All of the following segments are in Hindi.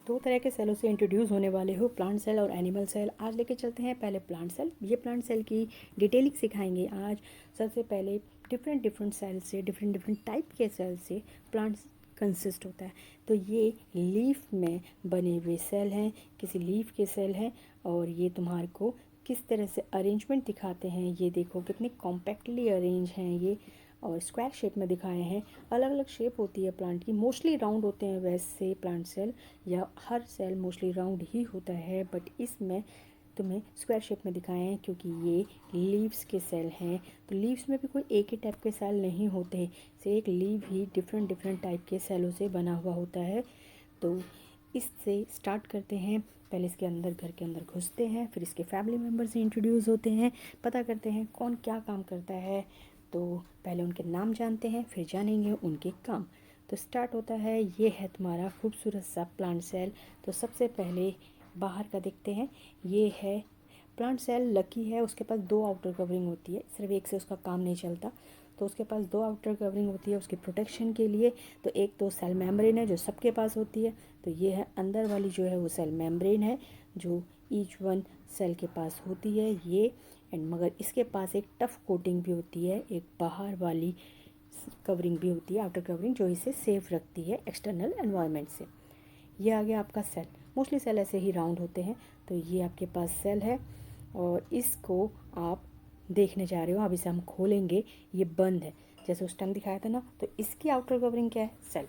दो तरह के सेलों से इंट्रोड्यूस होने वाले हो, प्लांट सेल और एनिमल सेल। आज लेके चलते हैं पहले प्लांट सेल। ये प्लांट सेल की डिटेलिंग सिखाएंगे आज। सबसे पहले डिफरेंट डिफरेंट सेल से, डिफरेंट डिफरेंट टाइप के सेल से प्लांट्स कंसिस्ट होता है। तो ये लीफ में बने हुए सेल हैं, किसी लीफ के सेल हैं। और ये तुम्हारे को किस तरह से अरेंजमेंट दिखाते हैं, ये देखो कितने कॉम्पैक्टली अरेंज हैं ये, और स्क्वायर शेप में दिखाए हैं। अलग अलग शेप होती है प्लांट की, मोस्टली राउंड होते हैं वैसे प्लांट सेल, या हर सेल मोस्टली राउंड ही होता है, बट इसमें तुम्हें स्क्वायर शेप में दिखाए हैं क्योंकि ये लीव्स के सेल हैं। तो लीव्स में भी कोई एक ही टाइप के सेल नहीं होते, से एक लीव ही डिफरेंट डिफरेंट टाइप के सेलों से बना हुआ होता है। तो इससे स्टार्ट करते हैं। पहले इसके अंदर, घर के अंदर घुसते हैं, फिर इसके फैमिली मेम्बर से इंट्रोड्यूस होते हैं, पता करते हैं कौन क्या काम करता है। तो पहले उनके नाम जानते हैं, फिर जानेंगे उनके काम। तो स्टार्ट होता है, ये है तुम्हारा खूबसूरत सा प्लांट सेल। तो सबसे पहले बाहर का देखते हैं। ये है प्लांट सेल, लकी है, उसके पास दो आउटर कवरिंग होती है, सिर्फ एक से उसका काम नहीं चलता। तो उसके पास दो आउटर कवरिंग होती है उसकी प्रोटेक्शन के लिए। तो एक तो सेल मेम्ब्रेन है जो सबके पास होती है, तो ये है अंदर वाली जो है वो सेल मेम्ब्रेन है जो ईच वन सेल के पास होती है ये। एंड मगर इसके पास एक टफ कोटिंग भी होती है, एक बाहर वाली कवरिंग भी होती है, आउटर कवरिंग, जो इसे सेफ रखती है एक्सटर्नल एनवायरनमेंट से। ये आ गया आपका सेल। मोस्टली सेल ऐसे ही राउंड होते हैं। तो ये आपके पास सेल है और इसको आप देखने जा रहे हो। अब इसे हम खोलेंगे, ये बंद है जैसे उस टाइम दिखाया था ना। तो इसकी आउटर कवरिंग क्या है? Cell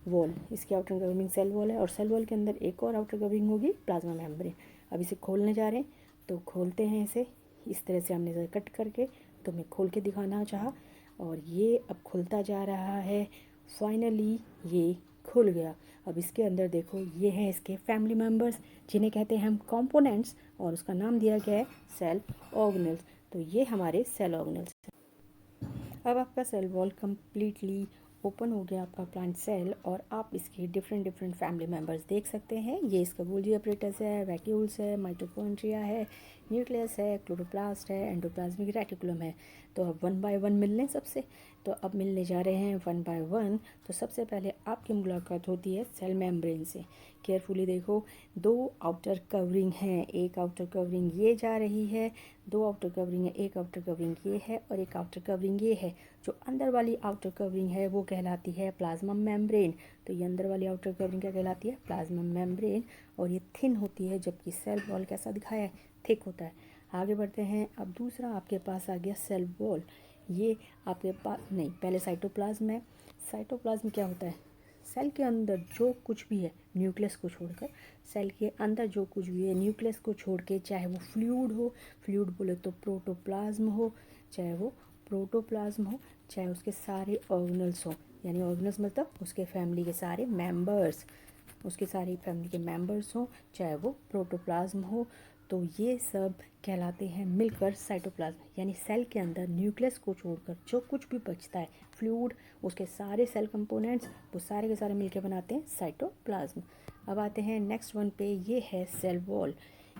wall. इसकी आउटर कवरिंग सेल वॉल है, और सेल वॉल के अंदर एक और आउटर कवरिंग होगी, प्लाज्मा मेम्ब्रेन। अब इसे खोलने जा रहे हैं, तो खोलते हैं इसे इस तरह से। हमने इसे कट करके तो मैं खोल के दिखाना चाहा, और ये अब खुलता जा रहा है। फाइनली ये खुल गया। अब इसके अंदर देखो, ये हैं इसके फैमिली मेम्बर्स जिन्हें कहते हैं हम कंपोनेंट्स, और उसका नाम दिया गया है सेल ऑर्गेनेल्स। तो ये हमारे सेल ऑर्गेनेल्स। अब आपका सेल वॉल कम्प्लीटली ओपन हो गया, आपका प्लांट सेल, और आप इसके डिफरेंट डिफरेंट फैमिली मेम्बर्स देख सकते हैं। ये इसका गोल्जी अपरेटस है, वैक्यूल्स है, माइटोकॉन्ड्रिया है, न्यूक्लियस है, क्लोरोप्लास्ट है, एंडोप्लाज्मिक रेटिकुलम है। तो अब वन बाय वन मिल लें सबसे। तो अब मिलने जा रहे हैं वन बाय वन। तो सबसे पहले आपकी मुलाकात होती है सेल मेम्ब्रेन से। केयरफुली देखो, दो आउटर कवरिंग हैं, एक आउटर कवरिंग ये जा रही है, दो आउटर कवरिंग है, एक आउटर कवरिंग ये है और एक आउटर कवरिंग ये है। जो अंदर वाली आउटर कवरिंग है वो कहलाती है प्लाज्मा मेम्ब्रेन। तो ये अंदर वाली आउटर कवरिंग क्या कहलाती है? Plasma membrane. और ये थिन होती है, जबकि सेल वॉल कैसा दिखाया है? थिक होता है। आगे बढ़ते हैं। अब दूसरा आपके पास आ गया सेल वॉल। ये आपके पास नहीं, पहले साइटोप्लाज्म है। साइटोप्लाज्म क्या होता है? सेल के अंदर जो कुछ भी है, न्यूक्लियस को छोड़कर, सेल के अंदर जो कुछ भी है न्यूक्लियस को छोड़ के, चाहे वो फ्लूइड हो, फ्लूइड बोले तो प्रोटोप्लाज्म हो, चाहे वो प्रोटोप्लाज्म हो, चाहे उसके सारे ऑर्गेनल्स हो, यानी ऑर्गेनल्स मतलब उसके फैमिली के सारे मेंबर्स, उसके सारी फैमिली के मेंबर्स हों, चाहे वो प्रोटोप्लाज्म हो, तो ये सब कहलाते हैं मिलकर साइटोप्लाज्म। यानी सेल के अंदर न्यूक्लियस को छोड़कर जो कुछ भी बचता है, फ्लूइड, उसके सारे सेल कंपोनेंट्स, वो सारे के सारे मिलकर बनाते हैं साइटोप्लाज्म। अब आते हैं नेक्स्ट वन पे। ये है सेल वॉल।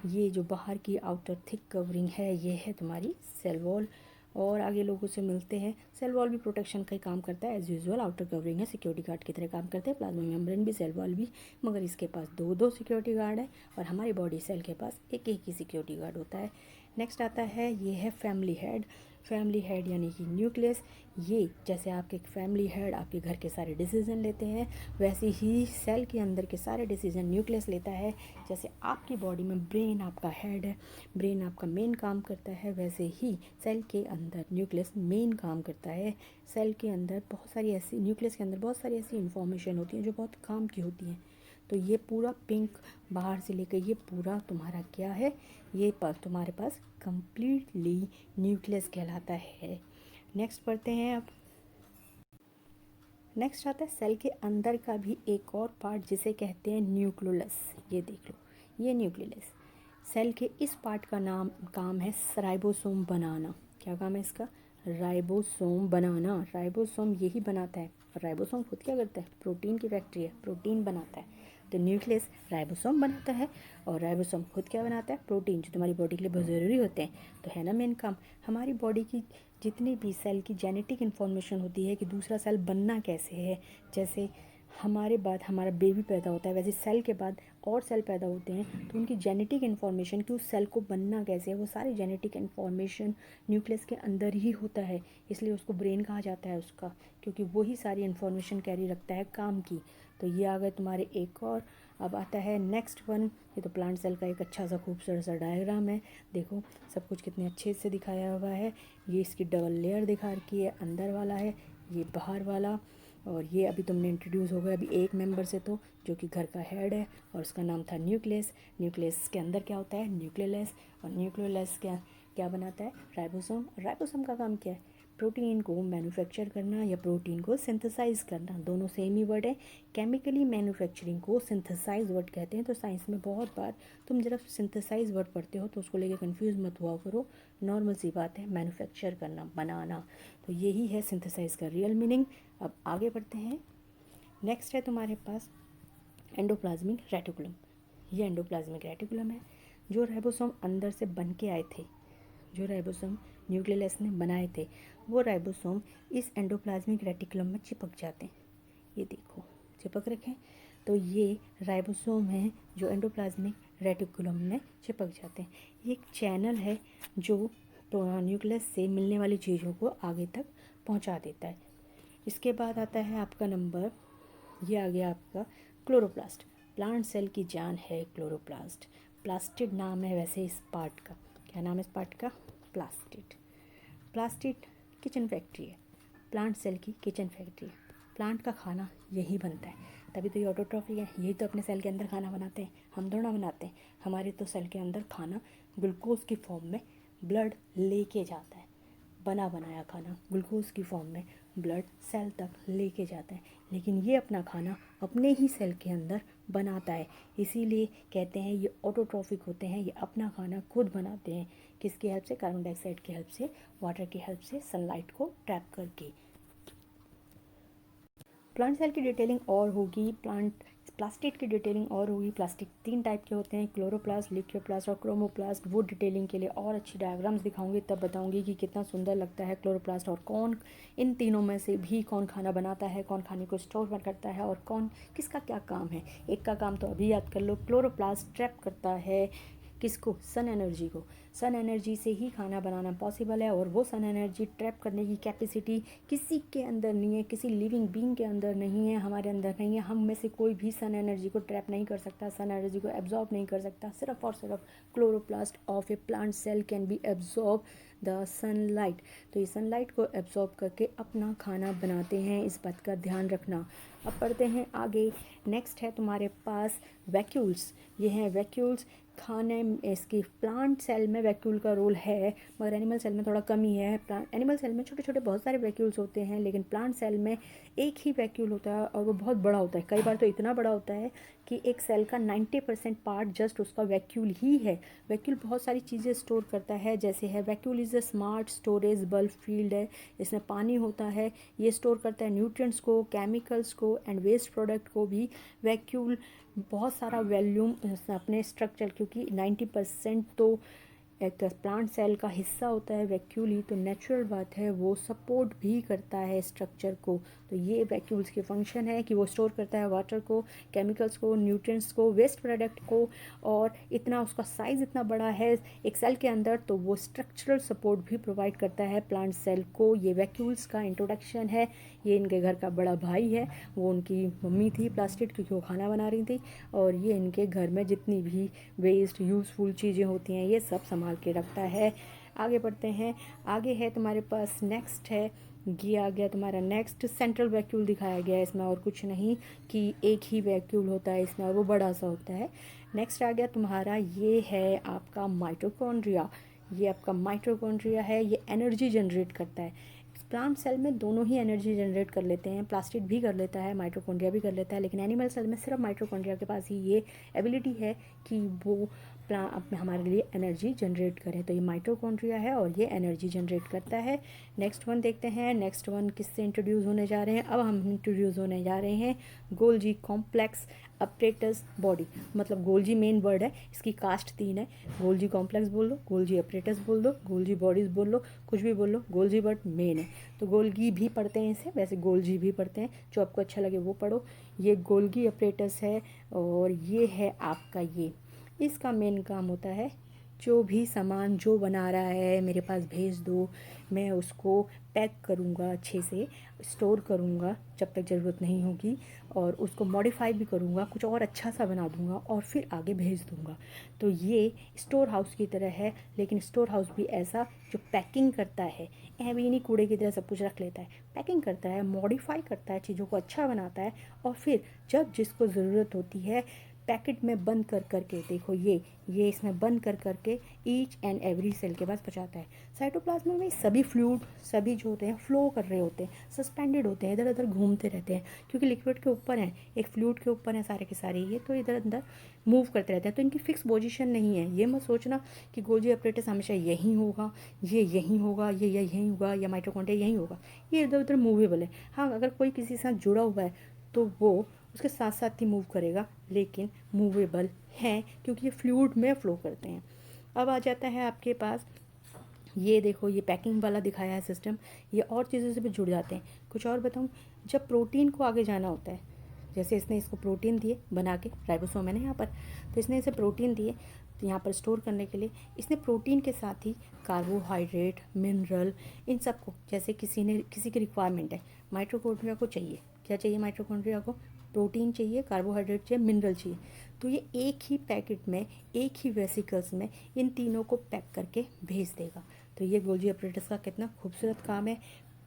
ये जो बाहर की आउटर थिक कवरिंग है, ये है तुम्हारी सेल वॉल। और आगे लोगों से मिलते हैं। सेल वॉल भी प्रोटेक्शन का ही काम करता है एज यूजुअल। आउटर कवरिंग है, सिक्योरिटी गार्ड की तरह काम करते हैं। प्लाज्मा मेम्ब्रेन भी, सेल वॉल भी, मगर इसके पास दो दो सिक्योरिटी गार्ड है, और हमारी बॉडी सेल के पास एक एक ही सिक्योरिटी गार्ड होता है। नेक्स्ट आता है, ये है फैमिली हेड। फैमिली हेड यानी कि न्यूक्लियस। ये जैसे आपके फैमिली हेड आपके घर के सारे डिसीजन लेते हैं, वैसे ही सेल के अंदर के सारे डिसीजन न्यूक्लियस लेता है। जैसे आपकी बॉडी में ब्रेन आपका हेड है, ब्रेन आपका मेन काम करता है, वैसे ही सेल के अंदर न्यूक्लियस मेन काम करता है। सेल के अंदर बहुत सारी ऐसी, न्यूक्लियस के अंदर बहुत सारी ऐसी इंफॉर्मेशन होती है जो बहुत काम की होती हैं। तो ये पूरा पिंक बाहर से लेकर ये पूरा तुम्हारा क्या है? ये पर तुम्हारे पास कंप्लीटली न्यूक्लियस कहलाता है। नेक्स्ट पढ़ते हैं। अब नेक्स्ट आता है सेल के अंदर का भी एक और पार्ट जिसे कहते हैं न्यूक्लियस। ये देख लो, ये न्यूक्लियस। सेल के इस पार्ट का काम है राइबोसोम बनाना। क्या काम है इसका? राइबोसोम बनाना। राइबोसोम यही बनाता है। और राइबोसोम खुद क्या करता है? प्रोटीन की फैक्ट्री है, प्रोटीन बनाता है। तो न्यूक्लियस राइबोसोम बनाता है, और राइबोसोम खुद क्या बनाता है? प्रोटीन, जो तुम्हारी बॉडी के लिए बहुत ज़रूरी होते हैं। तो है ना मेन काम। हमारी बॉडी की जितनी भी सेल की जेनेटिक इन्फॉर्मेशन होती है कि दूसरा सेल बनना कैसे है, जैसे हमारे बाद हमारा बेबी पैदा होता है, वैसे सेल के बाद और सेल पैदा होते हैं, तो उनकी जेनेटिक इन्फॉर्मेशन कि उस सेल को बनना कैसे है, वो सारी जेनेटिक इन्फॉर्मेशन न्यूक्लियस के अंदर ही होता है, इसलिए उसको ब्रेन कहा जाता है उसका, क्योंकि वही सारी इन्फॉर्मेशन कैरी रखता है काम की। तो ये आ गए तुम्हारे एक और। अब आता है नेक्स्ट वन। ये तो प्लांट सेल का एक अच्छा सा खूबसूरत सा डायग्राम है, देखो सब कुछ कितने अच्छे से दिखाया हुआ है। ये इसकी डबल लेयर दिखा रखी है, अंदर वाला है, ये बाहर वाला। और ये अभी तुमने इंट्रोड्यूस हो गया अभी एक मेंबर से, तो जो कि घर का हेड है, और उसका नाम था न्यूक्लियस। न्यूक्लियस के अंदर क्या होता है, न्यूक्लियोलस। और न्यूक्लियोलस क्या क्या बनाता है, राइबोसोम। राइबोसोम का काम क्या है, प्रोटीन को मैन्युफैक्चर करना या प्रोटीन को सिंथेसाइज करना, दोनों सेम ही वर्ड है। केमिकली मैन्युफैक्चरिंग को सिंथेसाइज वर्ड कहते हैं। तो साइंस में बहुत बार तुम जब सिंथेसाइज वर्ड पढ़ते हो तो उसको लेके कंफ्यूज मत हुआ करो, नॉर्मल सी बात है, मैन्युफैक्चर करना, बनाना। तो यही है सिंथेसाइज का रियल मीनिंग। अब आगे बढ़ते हैं। नेक्स्ट है तुम्हारे पास एंडोप्लाज्मिक रेटिकुलम। ये एंडोप्लाज्मिक रेटिकुलम है, जो राइबोसोम अंदर से बन के आए थे, जो राइबोसोम न्यूक्लियस ने बनाए थे, वो राइबोसोम इस एंडोप्लाज्मिक रेटिकुलम में चिपक जाते हैं। ये देखो चिपक रखे, तो ये राइबोसोम हैं जो एंडोप्लाज्मिक रेटिकुलम में चिपक जाते हैं। ये एक चैनल है जो न्यूक्लियस से मिलने वाली चीज़ों को आगे तक पहुंचा देता है। इसके बाद आता है आपका नंबर, ये आ गया आपका क्लोरोप्लास्ट। प्लांट सेल की जान है क्लोरोप्लास्ट। प्लास्टिड नाम है वैसे इस पार्ट का, क्या नाम है इस पार्ट का, प्लास्टिड। प्लास्टिड किचन फैक्ट्री है, प्लांट सेल की किचन फैक्ट्री है। प्लांट का खाना यही बनता है, तभी तो ये ऑटोट्रॉफी है, यही तो अपने सेल के अंदर खाना बनाते हैं, हम दोनों बनाते हैं। हमारे तो सेल के अंदर खाना ग्लूकोज की फॉर्म में ब्लड लेके जाता है, बना बनाया खाना ग्लूकोज की फॉर्म में ब्लड सेल तक लेके जाता है, लेकिन ये अपना खाना अपने ही सेल के अंदर बनाता है। इसीलिए कहते हैं ये ऑटोट्रॉफिक होते हैं, ये अपना खाना खुद बनाते हैं। किसकी हेल्प से, कार्बन डाइऑक्साइड की हेल्प से, वाटर की हेल्प से, सनलाइट को ट्रैप करके। प्लांट सेल की डिटेलिंग और होगी, प्लास्टिड की डिटेलिंग और होगी। प्लास्टिक 3 टाइप के होते हैं, क्लोरोप्लास्ट, लिक्योप्लास्ट और क्रोमोप्लास्ट। वो डिटेलिंग के लिए और अच्छी डायग्राम्स दिखाऊंगी, तब बताऊंगी कि कितना सुंदर लगता है क्लोरोप्लास्ट, और कौन इन तीनों में से भी कौन खाना बनाता है, कौन खाने को स्टोर करता है, और कौन किसका क्या काम है। एक का काम तो अभी याद कर लो, क्लोरोप्लास्ट ट्रैप करता है किसको, सन एनर्जी को। सन एनर्जी से ही खाना बनाना पॉसिबल है, और वो सन एनर्जी ट्रैप करने की कैपेसिटी किसी के अंदर नहीं है, किसी लिविंग बीइंग के अंदर नहीं है, हमारे अंदर नहीं है। हम में से कोई भी सन एनर्जी को ट्रैप नहीं कर सकता, सन एनर्जी को एब्जॉर्ब नहीं कर सकता। सिर्फ और सिर्फ chloroplast of a plant cell can be absorb the sunlight. तो ये सनलाइट को एब्जॉर्ब करके अपना खाना बनाते हैं, इस बात का ध्यान रखना। अब पढ़ते हैं आगे। नेक्स्ट है तुम्हारे पास वैक्यूल्स। ये हैं वैक्यूल्स। खाने इसकी प्लांट सेल में वैक्यूल का रोल है, मगर एनिमल सेल में थोड़ा कम ही है। एनिमल सेल में छोटे छोटे बहुत सारे वैक्यूल्स होते हैं, लेकिन प्लांट सेल में एक ही वैक्यूल होता है, और वो बहुत बड़ा होता है। कई बार तो इतना बड़ा होता है कि एक सेल का 90% पार्ट जस्ट उसका वैक्यूल ही है। वैक्यूल बहुत सारी चीज़ें स्टोर करता है, जैसे है vacuole is a smart storage bulk field है। इसमें पानी होता है, ये स्टोर करता है न्यूट्रिएंट्स को, केमिकल्स को एंड वेस्ट प्रोडक्ट को भी। वैक्यूल बहुत सारा वॉल्यूम अपने स्ट्रक्चर, क्योंकि 90% तो एक प्लांट सेल का हिस्सा होता है वैक्यूल ही, तो नेचुरल बात है वो सपोर्ट भी करता है स्ट्रक्चर को। तो ये वैक्यूल्स की फंक्शन है कि वो स्टोर करता है वाटर को, केमिकल्स को, न्यूट्रिएंट्स को, वेस्ट प्रोडक्ट को, और इतना उसका साइज़ इतना बड़ा है एक सेल के अंदर, तो वो स्ट्रक्चरल सपोर्ट भी प्रोवाइड करता है प्लांट सेल को। ये वैक्यूल्स का इंट्रोडक्शन है। ये इनके घर का बड़ा भाई है, वो उनकी मम्मी थी प्लास्टिड, क्योंकि वो खाना बना रही थी, और ये इनके घर में जितनी भी वेस्ट यूज़फुल चीज़ें होती हैं ये सब संभाल के रखता है। आगे बढ़ते हैं। आगे है तुम्हारे पास नेक्स्ट है, ये आ गया तुम्हारा नेक्स्ट, सेंट्रल वैक्यूल दिखाया गया है इसमें, और कुछ नहीं कि एक ही वैक्यूल होता है इसमें और वो बड़ा सा होता है। नेक्स्ट आ गया तुम्हारा, ये है आपका माइटोकॉन्ड्रिया। ये आपका माइटोकॉन्ड्रिया है, ये एनर्जी जनरेट करता है। प्लांट सेल में दोनों ही एनर्जी जनरेट कर लेते हैं, प्लास्टिड भी कर लेता है, माइटोकॉन्ड्रिया भी कर लेता है, लेकिन एनिमल सेल में सिर्फ माइटोकॉन्ड्रिया के पास ही ये एबिलिटी है कि वो हमारे लिए एनर्जी जनरेट करें। तो ये माइटोकॉन्ड्रिया है और ये एनर्जी जनरेट करता है। नेक्स्ट वन देखते हैं, नेक्स्ट वन किससे इंट्रोड्यूस होने जा रहे हैं। अब हम इंट्रोड्यूस होने जा रहे हैं गोल्जी कॉम्प्लेक्स अपरेटस बॉडी, मतलब गोल्जी मेन वर्ड है, इसकी कास्ट 3 है। गोल्जी कॉम्प्लेक्स बोल लो, गोल्जी अपरेटस बोल दो, गोल्जी बॉडीज़ बोल लो, कुछ भी बोल लो, गोल्जी बट मेन है। तो गोल्गी भी पढ़ते हैं इसे, वैसे गोल्जी भी पढ़ते हैं, जो आपको अच्छा लगे वो पढ़ो। ये गोल्गी अपरेटस है और ये है आपका ये। इसका मेन काम होता है जो भी सामान जो बना रहा है मेरे पास भेज दो, मैं उसको पैक करूँगा, अच्छे से स्टोर करूँगा जब तक ज़रूरत नहीं होगी, और उसको मॉडिफाई भी करूँगा, कुछ और अच्छा सा बना दूँगा और फिर आगे भेज दूँगा। तो ये स्टोर हाउस की तरह है, लेकिन स्टोर हाउस भी ऐसा जो पैकिंग करता है, भी नहीं कूड़े की तरह सब कुछ रख लेता है, पैकिंग करता है, मॉडिफाई करता है, चीज़ों को अच्छा बनाता है, और फिर जब जिसको ज़रूरत होती है पैकेट में बंद कर करके, देखो ये इसमें बंद कर करके ईच एंड एवरी सेल के पास पहुंचाता है। साइटोप्लाज्म में सभी फ्लूइड, सभी जो होते हैं फ्लो कर रहे होते हैं, सस्पेंडेड होते हैं, इधर उधर घूमते रहते हैं, क्योंकि लिक्विड के ऊपर हैं, एक फ्लूइड के ऊपर है सारे के सारे, ये तो इधर अंदर मूव करते रहते हैं। तो इनकी फिक्स पोजीशन नहीं है। ये मत सोचना कि गोल्जी अपरेटस हमेशा यहीं होगा, ये यहीं होगा, ये यहीं होगा, या माइटोकॉन्ड्रिया यहीं होगा। ये इधर उधर मूवेबल है। हाँ, अगर कोई किसी के साथ जुड़ा हुआ है तो वो उसके साथ साथ ही मूव करेगा, लेकिन मूवेबल हैं क्योंकि ये फ्लूइड में फ़्लो करते हैं। अब आ जाता है आपके पास, ये देखो ये पैकिंग वाला दिखाया है सिस्टम, ये और चीज़ों से भी जुड़ जाते हैं। कुछ और बताऊँ, जब प्रोटीन को आगे जाना होता है, जैसे इसने इसको प्रोटीन दिए बना के, राइबोसोम है ना यहाँ पर, तो इसने इसे प्रोटीन दिए तो यहाँ पर स्टोर करने के लिए इसने प्रोटीन के साथ ही कार्बोहाइड्रेट, मिनरल, इन सबको, जैसे किसी की रिक्वायरमेंट है, माइटोकॉन्ड्रिया को चाहिए, क्या चाहिए माइटोकॉन्ड्रिया को, प्रोटीन चाहिए, कार्बोहाइड्रेट चाहिए, मिनरल चाहिए, तो ये एक ही पैकेट में, एक ही वेसिकल्स में इन तीनों को पैक करके भेज देगा। तो ये गोल्जी अपरेटस का कितना खूबसूरत काम है,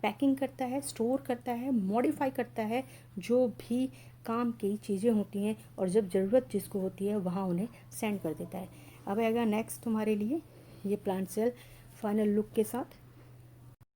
पैकिंग करता है, स्टोर करता है, मॉडिफाई करता है, जो भी काम की चीज़ें होती हैं, और जब ज़रूरत जिसको होती है वहाँ उन्हें सेंड कर देता है। अब आएगा नेक्स्ट तुम्हारे लिए ये प्लांट सेल फाइनल लुक के साथ।